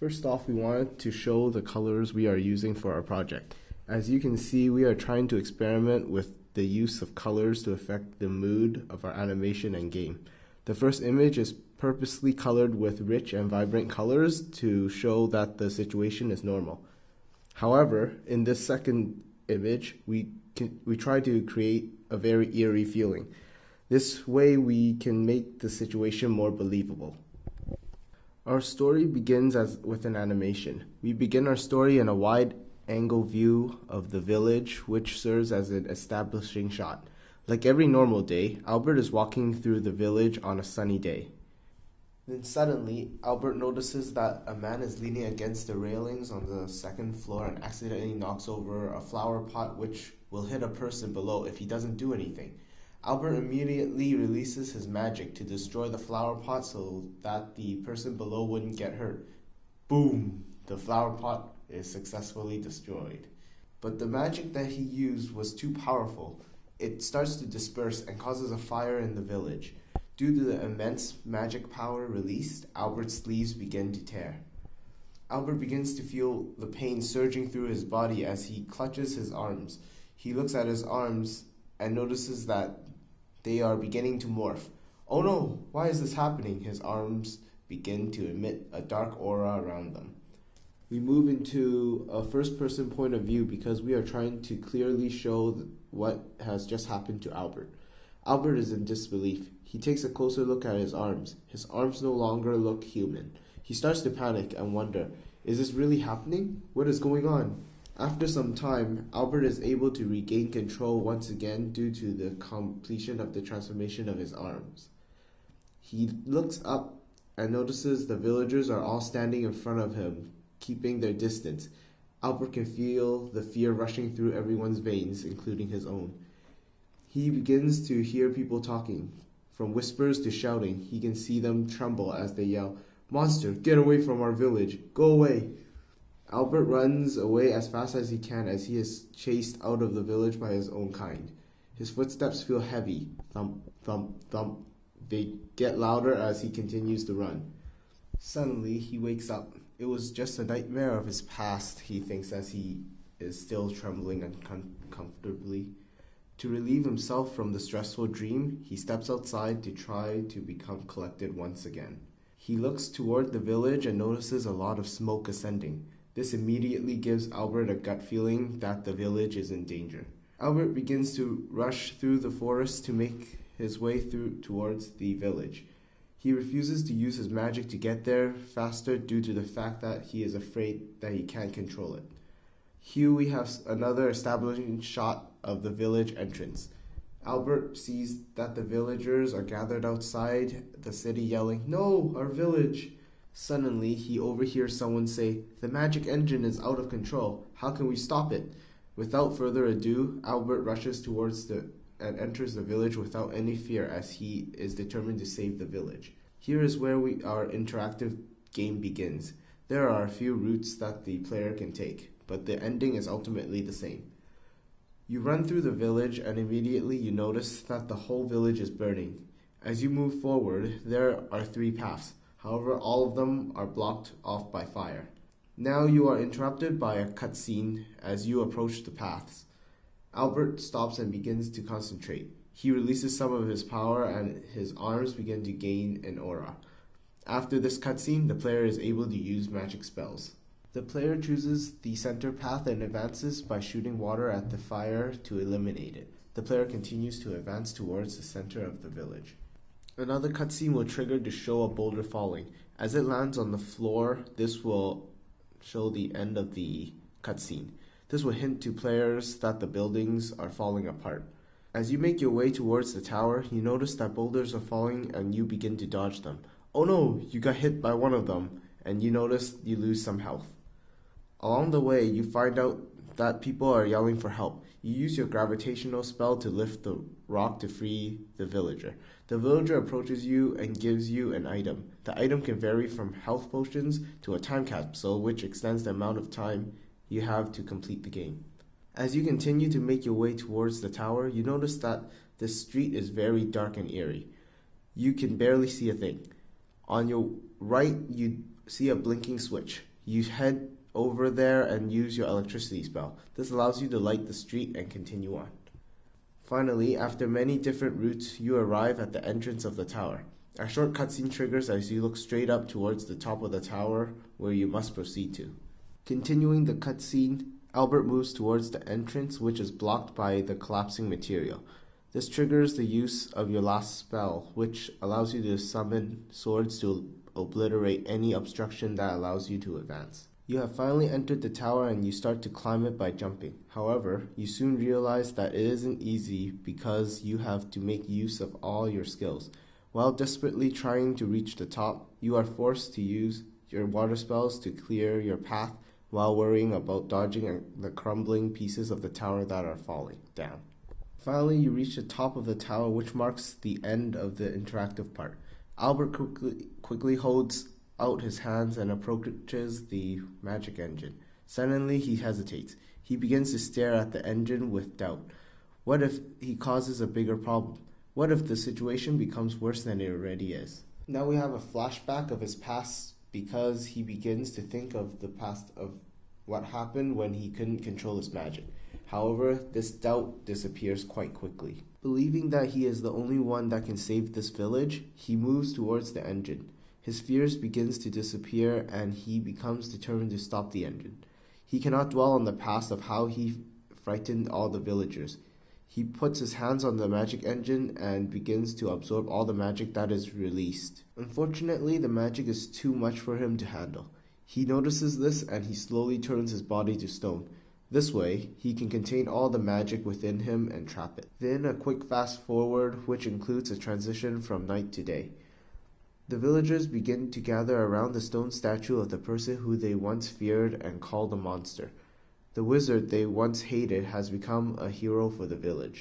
First off, we wanted to show the colors we are using for our project. As you can see, we are trying to experiment with the use of colors to affect the mood of our animation and game. The first image is purposely colored with rich and vibrant colors to show that the situation is normal. However, in this second image, we try to create a very eerie feeling. This way we can make the situation more believable. Our story begins with an animation. We begin our story in a wide-angle view of the village, which serves as an establishing shot. Like every normal day, Albert is walking through the village on a sunny day. Then suddenly, Albert notices that a man is leaning against the railings on the second floor and accidentally knocks over a flower pot, which will hit a person below if he doesn't do anything. Albert immediately releases his magic to destroy the flower pot so that the person below wouldn't get hurt. Boom! The flower pot is successfully destroyed. But the magic that he used was too powerful. It starts to disperse and causes a fire in the village. Due to the immense magic power released, Albert's sleeves begin to tear. Albert begins to feel the pain surging through his body as he clutches his arms. He looks at his arms and notices that they are beginning to morph. Oh no, why is this happening? His arms begin to emit a dark aura around them. We move into a first-person point of view because we are trying to clearly show what has just happened to Albert. Albert is in disbelief. He takes a closer look at his arms. His arms no longer look human. He starts to panic and wonder, is this really happening? What is going on? After some time, Albert is able to regain control once again due to the completion of the transformation of his arms. He looks up and notices the villagers are all standing in front of him, keeping their distance. Albert can feel the fear rushing through everyone's veins, including his own. He begins to hear people talking. From whispers to shouting, he can see them tremble as they yell, "Monster, get away from our village! Go away!" Albert runs away as fast as he can as he is chased out of the village by his own kind. His footsteps feel heavy. Thump, thump, thump. They get louder as he continues to run. Suddenly, he wakes up. It was just a nightmare of his past, he thinks as he is still trembling uncomfortably. To relieve himself from the stressful dream, he steps outside to try to become collected once again. He looks toward the village and notices a lot of smoke ascending. This immediately gives Albert a gut feeling that the village is in danger. Albert begins to rush through the forest to make his way towards the village. He refuses to use his magic to get there faster due to the fact that he is afraid that he can't control it. Here we have another establishing shot of the village entrance. Albert sees that the villagers are gathered outside the city yelling, "No, our village!" Suddenly, he overhears someone say, "The magic engine is out of control. How can we stop it?" Without further ado, Albert rushes towards and enters the village without any fear as he is determined to save the village. Here is where our interactive game begins. There are a few routes that the player can take, but the ending is ultimately the same. You run through the village and immediately you notice that the whole village is burning. As you move forward, there are 3 paths. However, all of them are blocked off by fire. Now you are interrupted by a cutscene as you approach the paths. Albert stops and begins to concentrate. He releases some of his power and his arms begin to gain an aura. After this cutscene, the player is able to use magic spells. The player chooses the center path and advances by shooting water at the fire to eliminate it. The player continues to advance towards the center of the village. Another cutscene will trigger to show a boulder falling. As it lands on the floor, this will show the end of the cutscene. This will hint to players that the buildings are falling apart. As you make your way towards the tower, you notice that boulders are falling and you begin to dodge them. Oh no, you got hit by one of them, and you notice you lose some health. Along the way, you find out that people are yelling for help. You use your gravitational spell to lift the rock to free the villager. The villager approaches you and gives you an item. The item can vary from health potions to a time capsule, which extends the amount of time you have to complete the game. As you continue to make your way towards the tower, you notice that the street is very dark and eerie. You can barely see a thing. On your right, you see a blinking switch. You head over there and use your electricity spell. This allows you to light the street and continue on. Finally, after many different routes, you arrive at the entrance of the tower. A short cutscene triggers as you look straight up towards the top of the tower where you must proceed to. Continuing the cutscene, Albert moves towards the entrance, which is blocked by the collapsing material. This triggers the use of your last spell, which allows you to summon swords to obliterate any obstruction that allows you to advance. You have finally entered the tower and you start to climb it by jumping. However, you soon realize that it isn't easy because you have to make use of all your skills. While desperately trying to reach the top, you are forced to use your water spells to clear your path while worrying about dodging the crumbling pieces of the tower that are falling down. Finally, you reach the top of the tower, which marks the end of the interactive part. Albert quickly holds out his hands and approaches the magic engine. Suddenly, he hesitates. He begins to stare at the engine with doubt. What if he causes a bigger problem? What if the situation becomes worse than it already is? Now we have a flashback of his past because he begins to think of the past of what happened when he couldn't control his magic. However, this doubt disappears quite quickly. Believing that he is the only one that can save this village, he moves towards the engine. His fears begins to disappear and he becomes determined to stop the engine. He cannot dwell on the past of how he frightened all the villagers. He puts his hands on the magic engine and begins to absorb all the magic that is released. Unfortunately, the magic is too much for him to handle. He notices this and he slowly turns his body to stone. This way, he can contain all the magic within him and trap it. Then a quick fast forward, which includes a transition from night to day. The villagers begin to gather around the stone statue of the person who they once feared and called a monster. The wizard they once hated has become a hero for the village.